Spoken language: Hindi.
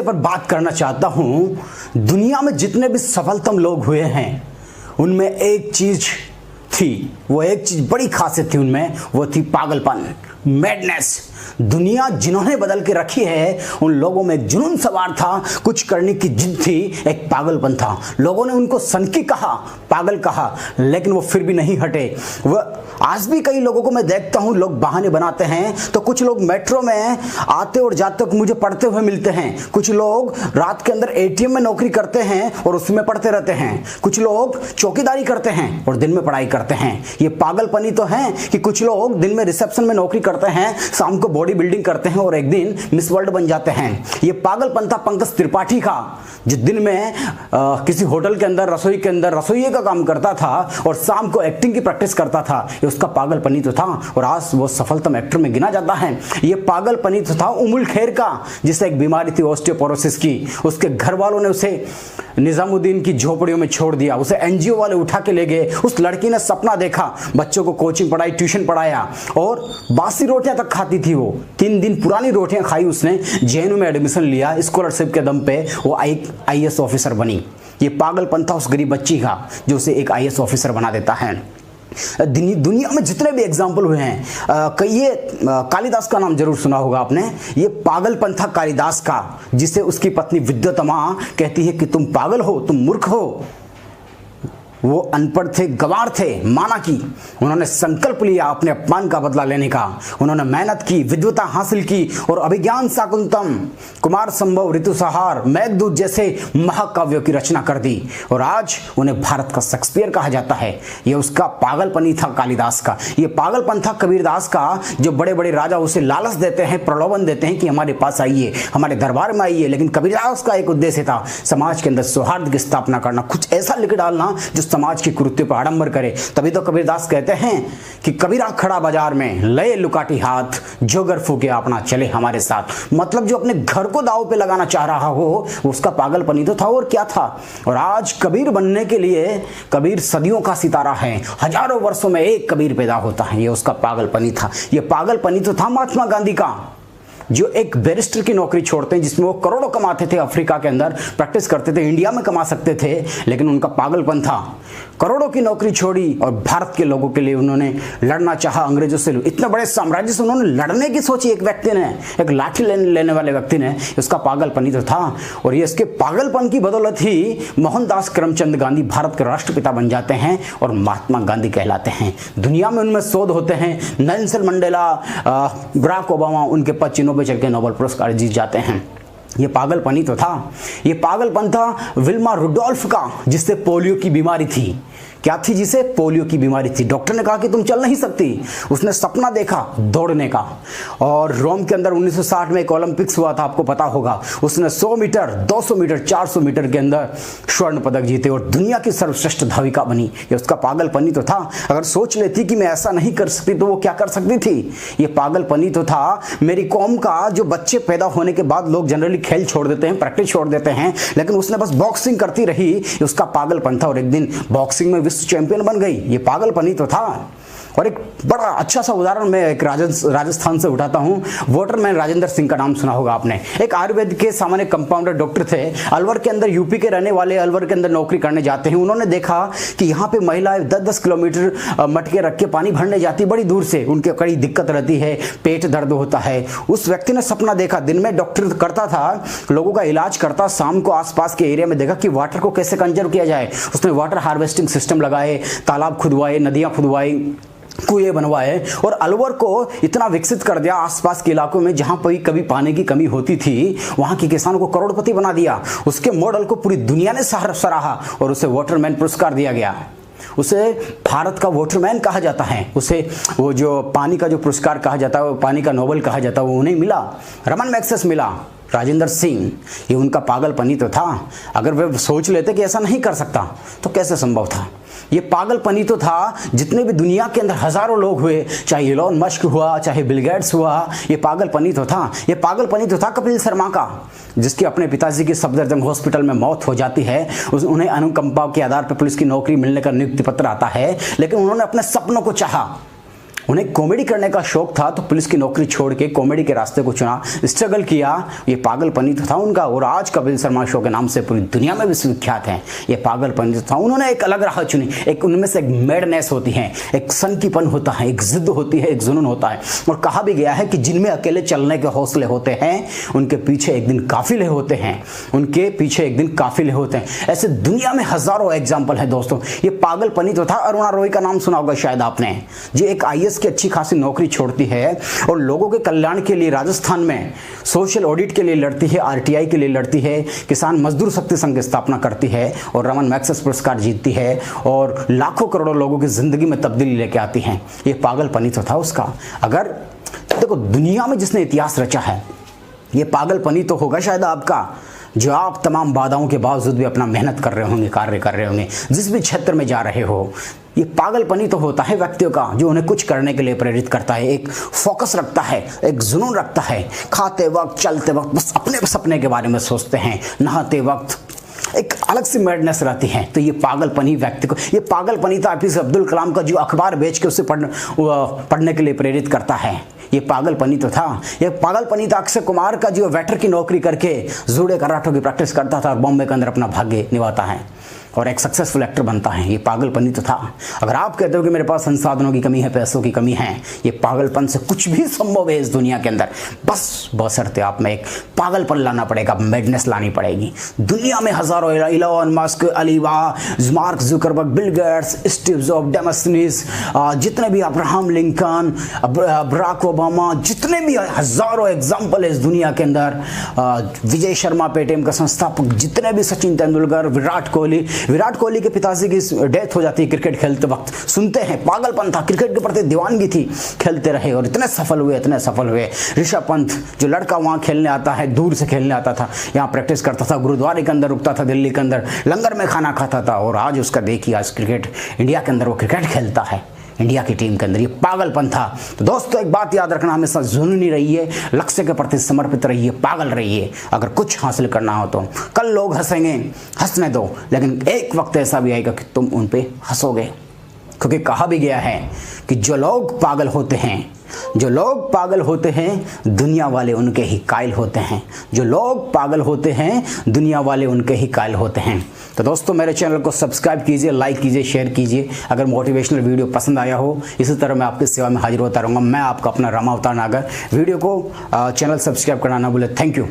पर बात करना चाहता हूं। दुनिया में जितने भी सफलतम लोग हुए हैं उनमें एक चीज थी, वो एक चीज बड़ी खासियत थी उनमें, वो थी पागलपन, मैडनेस। दुनिया जिन्होंने बदल के रखी है उन लोगों में एक जुनून सवार था, कुछ करने की जिद थी, एक पागलपन था। लोगों ने उनको सनकी कहा, पागल कहा, लेकिन वो फिर भी नहीं हटे। वह आज भी कई लोगों को मैं देखता हूं, लोग बहाने बनाते हैं। तो कुछ लोग मेट्रो में आते और जाते वक्त मुझे पढ़ते हुए मिलते हैं, कुछ लोग रात के अंदर एटीएम में नौकरी करते हैं और उसमें पढ़ते रहते हैं, कुछ लोग चौकीदारी करते हैं और दिन में पढ़ाई करते हैं। ये पागलपनी तो है कि कुछ लोग दिन में रिसेप्शन में नौकरी करते हैं, शाम को बॉडी बिल्डिंग करते हैं और एक दिन मिस वर्ल्ड बन जाते हैं। ये पागलपन था पंकज त्रिपाठी का, जो दिन में किसी होटल के अंदर रसोई के अंदर रसोइये का काम करता था और शाम को एक्टिंग की प्रैक्टिस करता था। ये उसका पागलपनी तो था और आज वो सफलतम एक्टर में गिना जाता है। ये पागलपनी तो था उमुल खैर का, जिसे एक बीमारी थी ऑस्टियोपोरोसिस की। उसके घर वालों ने उसे निजामुद्दीन की झोपड़ियों में छोड़ दिया, उसे एनजीओ वाले उठा के ले गए। उस लड़की ने सपना देखा, बच्चों को कोचिंग पढ़ाई, ट्यूशन पढ़ाया और बासी रोटियां तक खाती थी। वो 3 दिन पुरानी रोटियां खाई उसने। जेएनयू में एडमिशन लिया, स्कॉलरशिप के दम पे वो आईएएस ऑफिसर बनी। ये पागलपन था उस गरीब बच्ची का, जो उसे एक आईएएस ऑफिसर बना देता है। दुनिया में जितने भी एग्जाम्पल हुए हैं, ये कालिदास का नाम जरूर सुना होगा आपने। ये पागलपन था कालिदास का, जिसे उसकी पत्नी विद्युतमा कहती है कि तुम पागल हो, तुम मूर्ख हो। वो अनपढ़ थे, गंवार थे, माना कि उन्होंने संकल्प लिया अपने अपमान का बदला लेने का। उन्होंने मेहनत की, विद्वता हासिल की और अभिज्ञान शाकुंतलम, कुमार संभव, ऋतुसंहार, मेघदूत जैसे महाकाव्यों की रचना कर दी और आज उन्हें भारत का शेक्सपियर कहा जाता है। ये उसका पागलपनी था कालिदास का। ये पागलपन था कबीरदास का, जो बड़े बड़े राजा उसे लालच देते हैं, प्रलोभन देते हैं कि हमारे पास आइए, हमारे दरबार में आइए। लेकिन कबीरदास का एक उद्देश्य था, समाज के अंदर सौहार्द की स्थापना करना, कुछ ऐसा लिख डालना जो समाज की कुरीतियों पर आडंबर करे। तभी तो कबीरदास कहते हैं कि कबीरा खड़ा बाजार में लए लुकाटी हाथ, जो गर फूके अपना चले हमारे साथ। मतलब जो अपने घर को दाव पे लगाना चाह रहा हो, उसका पागलपनी तो था और क्या था। और आज कबीर बनने के लिए कबीर सदियों का सितारा है, हजारों वर्षों में एक कबीर पैदा होता है। ये उसका पागलपनी था। ये पागलपनी तो था महात्मा गांधी का, जो एक बैरिस्टर की नौकरी छोड़ते हैं, जिसमें वो करोड़ों कमाते थे, अफ्रीका के अंदर प्रैक्टिस करते थे, इंडिया में कमा सकते थे, लेकिन उनका पागलपन था। करोड़ों की नौकरी छोड़ी और भारत के लोगों के लिए उन्होंने लड़ना चाहा अंग्रेजों से। इतने बड़े साम्राज्य से उन्होंने लड़ने की सोची एक व्यक्ति ने, एक लाठी लेने वाले व्यक्ति ने। उसका पागलपनी तो था और ये इसके पागलपन की बदौलत ही मोहनदास करमचंद गांधी भारत के राष्ट्रपिता बन जाते हैं और महात्मा गांधी कहलाते हैं। दुनिया में उनमें शोध होते हैं। नेल्सन मंडेला, बराक ओबामा उनके पद चिन्हों पर चल के नोबेल पुरस्कार जीत जाते हैं। ये पागलपनी तो था। ये पागलपन था विल्मा रुडोल्फ का, जिससे पोलियो की बीमारी थी। क्या थी? जिसे पोलियो की बीमारी थी। डॉक्टर ने कहा कि तुम चल नहीं सकती। उसने सपना देखा दौड़ने का और रोम के अंदर 1960 में एक ओलंपिक्स हुआ था, आपको पता होगा। उसने 100 मीटर, 200 मीटर, 400 मीटर के अंदर स्वर्ण पदक जीते और दुनिया की सर्वश्रेष्ठ धाविका बनी। ये उसका पागलपनी तो था। अगर सोच लेती कि मैं ऐसा नहीं कर सकती तो वो क्या कर सकती थी। ये पागलपनी तो था। मेरी कौम का जो बच्चे पैदा होने के बाद लोग जनरली खेल छोड़ देते हैं, प्रैक्टिस छोड़ देते हैं, लेकिन उसने बस बॉक्सिंग करती रही। ये उसका पागलपन था और एक दिन बॉक्सिंग में विश्व चैंपियन बन गई। ये पागलपनी तो था। और एक बड़ा अच्छा सा उदाहरण मैं एक राजस्थान से उठाता हूं। वाटरमैन राजेंद्र सिंह का नाम सुना होगा आपने। एक आयुर्वेद के सामान्य कंपाउंडर डॉक्टर थे। अलवर के अंदर, यूपी के रहने वाले, अलवर के अंदर नौकरी करने जाते हैं। उन्होंने देखा कि यहाँ पे महिलाएं 10-10 किलोमीटर मटके रख के पानी भरने जाती, बड़ी दूर से। उनके कड़ी दिक्कत रहती है, पेट दर्द होता है। उस व्यक्ति ने सपना देखा, दिन में डॉक्टर करता था, लोगों का इलाज करता, शाम को आसपास के एरिया में देखा कि वाटर को कैसे कंजर्व किया जाए। उसने वाटर हार्वेस्टिंग सिस्टम लगाए, तालाब खुदवाए, नदियां खुदवाई, कुएं बनवाए और अलवर को इतना विकसित कर दिया। आसपास के इलाकों में जहां पर कभी पानी की कमी होती थी, वहां के किसानों को करोड़पति बना दिया। उसके मॉडल को पूरी दुनिया ने सराहा और उसे वाटरमैन पुरस्कार दिया गया। उसे भारत का वाटरमैन कहा जाता है। उसे वो जो पानी का जो पुरस्कार कहा जाता है, वो पानी का नोबेल कहा जाता है, वो उन्हें मिला। रमन मैग्सेस मिला, राजेंद्र सिंह। ये उनका पागलपनी तो था। अगर वे सोच लेते कि ऐसा नहीं कर सकता तो कैसे संभव था। ये पागलपनी तो था। जितने भी दुनिया के अंदर हजारों लोग हुए, चाहे इलॉन मस्क हुआ, चाहे बिल गेट्स हुआ, ये पागलपनी तो था। ये पागलपनी तो था कपिल शर्मा का, जिसके अपने पिताजी की सफदरजंग हॉस्पिटल में मौत हो जाती है। उन्हें अनुकंपा के आधार पर पुलिस की नौकरी मिलने का नियुक्ति पत्र आता है, लेकिन उन्होंने अपने सपनों को चाहा उन्हें कॉमेडी करने का शौक था तो पुलिस की नौकरी छोड़ के कॉमेडी के रास्ते को चुना, स्ट्रगल किया। ये पागलपनी तो था उनका, और आज कपिल शर्मा शो के नाम से पूरी दुनिया में विश्वविख्यात हैं। ये पागलपनी तो था, उन्होंने एक अलग राह चुनी। एक उनमें से एक मैडनेस होती है, एक सनकीपन होता है, एक जिद होती है, एक जुनून होता है। और कहा भी गया है कि जिनमें अकेले चलने के हौसले होते हैं उनके पीछे एक दिन काफिले होते हैं, उनके पीछे एक दिन काफिले होते हैं। ऐसे दुनिया में हजारों एग्जाम्पल है दोस्तों। ये पागलपनी तो था। अरुणा रॉय का नाम सुना होगा शायद आपने, जो एक IAS की अच्छी खासी नौकरी छोड़ती है और लोगों के कल्याण के लिए राजस्थान में सोशल ऑडिट के लिए लड़ती है, RTI के लिए लड़ती है, किसान मजदूर शक्ति संघ की स्थापना करती है और रमन मैग्सेसे पुरस्कार जीतती है और लाखों करोड़ों लोगों की जिंदगी में तब्दीली लेके आती है। ये पागलपनी तो था उसका। अगर देखो दुनिया में जिसने इतिहास रचा है, ये पागलपनी तो होगा शायद आपका, जो आप तमाम बाधाओं के बावजूद भी अपना मेहनत कर रहे होंगे, कार्य कर रहे होंगे, जिस भी क्षेत्र में जा रहे हो। ये पागलपनी तो होता है व्यक्तियों का, जो उन्हें कुछ करने के लिए प्रेरित करता है, एक फोकस रखता है, एक जुनून रखता है। खाते वक्त, चलते वक्त बस अपने सपने के बारे में सोचते हैं, नहाते वक्त एक अलग सी मैडनेस रहती है। तो ये पागलपनी व्यक्ति को, ये पागलपनी था APJ अब्दुल कलाम का, जो अखबार बेच के उसे पढ़ने के लिए प्रेरित करता है। ये पागलपनी तो था। ये पागलपनी था अक्षय कुमार का, जो वेटर की नौकरी करके जूडो कराटे की प्रैक्टिस करता था और बॉम्बे के अंदर अपना भाग्य निभाता है और एक सक्सेसफुल एक्टर बनता है। ये पागलपनी तो था। अगर आप कहते हो कि मेरे पास संसाधनों की कमी है, पैसों की कमी है, ये पागलपन से कुछ भी संभव है इस दुनिया के अंदर। बस बशर्ते आप में एक पागलपन लाना पड़ेगा, मैडनेस लानी पड़ेगी। दुनिया में हजारों, इलॉन मस्क, अलीबा, Mark Zuckerberg, Bill Gates, Steve Jobs, Demosthenes, जितने भी अब्राहम लिंकन, बराक ओबामा, जितने भी हजारों एग्जाम्पल है इस दुनिया के अंदर, विजय शर्मा पेटीएम का संस्थापक, जितने भी, सचिन तेंदुलकर, विराट कोहली के पिताजी की डेथ हो जाती है क्रिकेट खेलते वक्त, सुनते हैं पागलपन था, क्रिकेट के प्रति दीवानगी थी, खेलते रहे और इतने सफल हुए। ऋषभ पंत, जो लड़का वहाँ खेलने आता है, दूर से खेलने आता था, यहाँ प्रैक्टिस करता था, गुरुद्वारे के अंदर रुकता था, दिल्ली के अंदर लंगर में खाना खाता था, और आज उसका देखिए, आज क्रिकेट इंडिया के अंदर वो क्रिकेट खेलता है, इंडिया की टीम के अंदर। ये पागलपन था। तो दोस्तों एक बात याद रखना, हमेशा जुनूनी रहिए, लक्ष्य के प्रति समर्पित रहिए, पागल रहिए। अगर कुछ हासिल करना हो तो कल लोग हंसेंगे, हंसने दो, लेकिन एक वक्त ऐसा भी आएगा कि तुम उन पे हंसोगे। क्योंकि कहा भी गया है कि जो लोग पागल होते हैं दुनिया वाले उनके ही कायल होते हैं। जो लोग पागल होते हैं दुनिया वाले उनके ही कायल होते हैं। तो दोस्तों मेरे चैनल को सब्सक्राइब कीजिए, लाइक कीजिए, शेयर कीजिए। अगर मोटिवेशनल वीडियो पसंद आया हो, इसी तरह मैं आपकी सेवा में हाजिर होता रहूँगा। मैं आपका अपना रामावतार नागर। वीडियो को चैनल सब्सक्राइब करना ना भूलें। Thank you.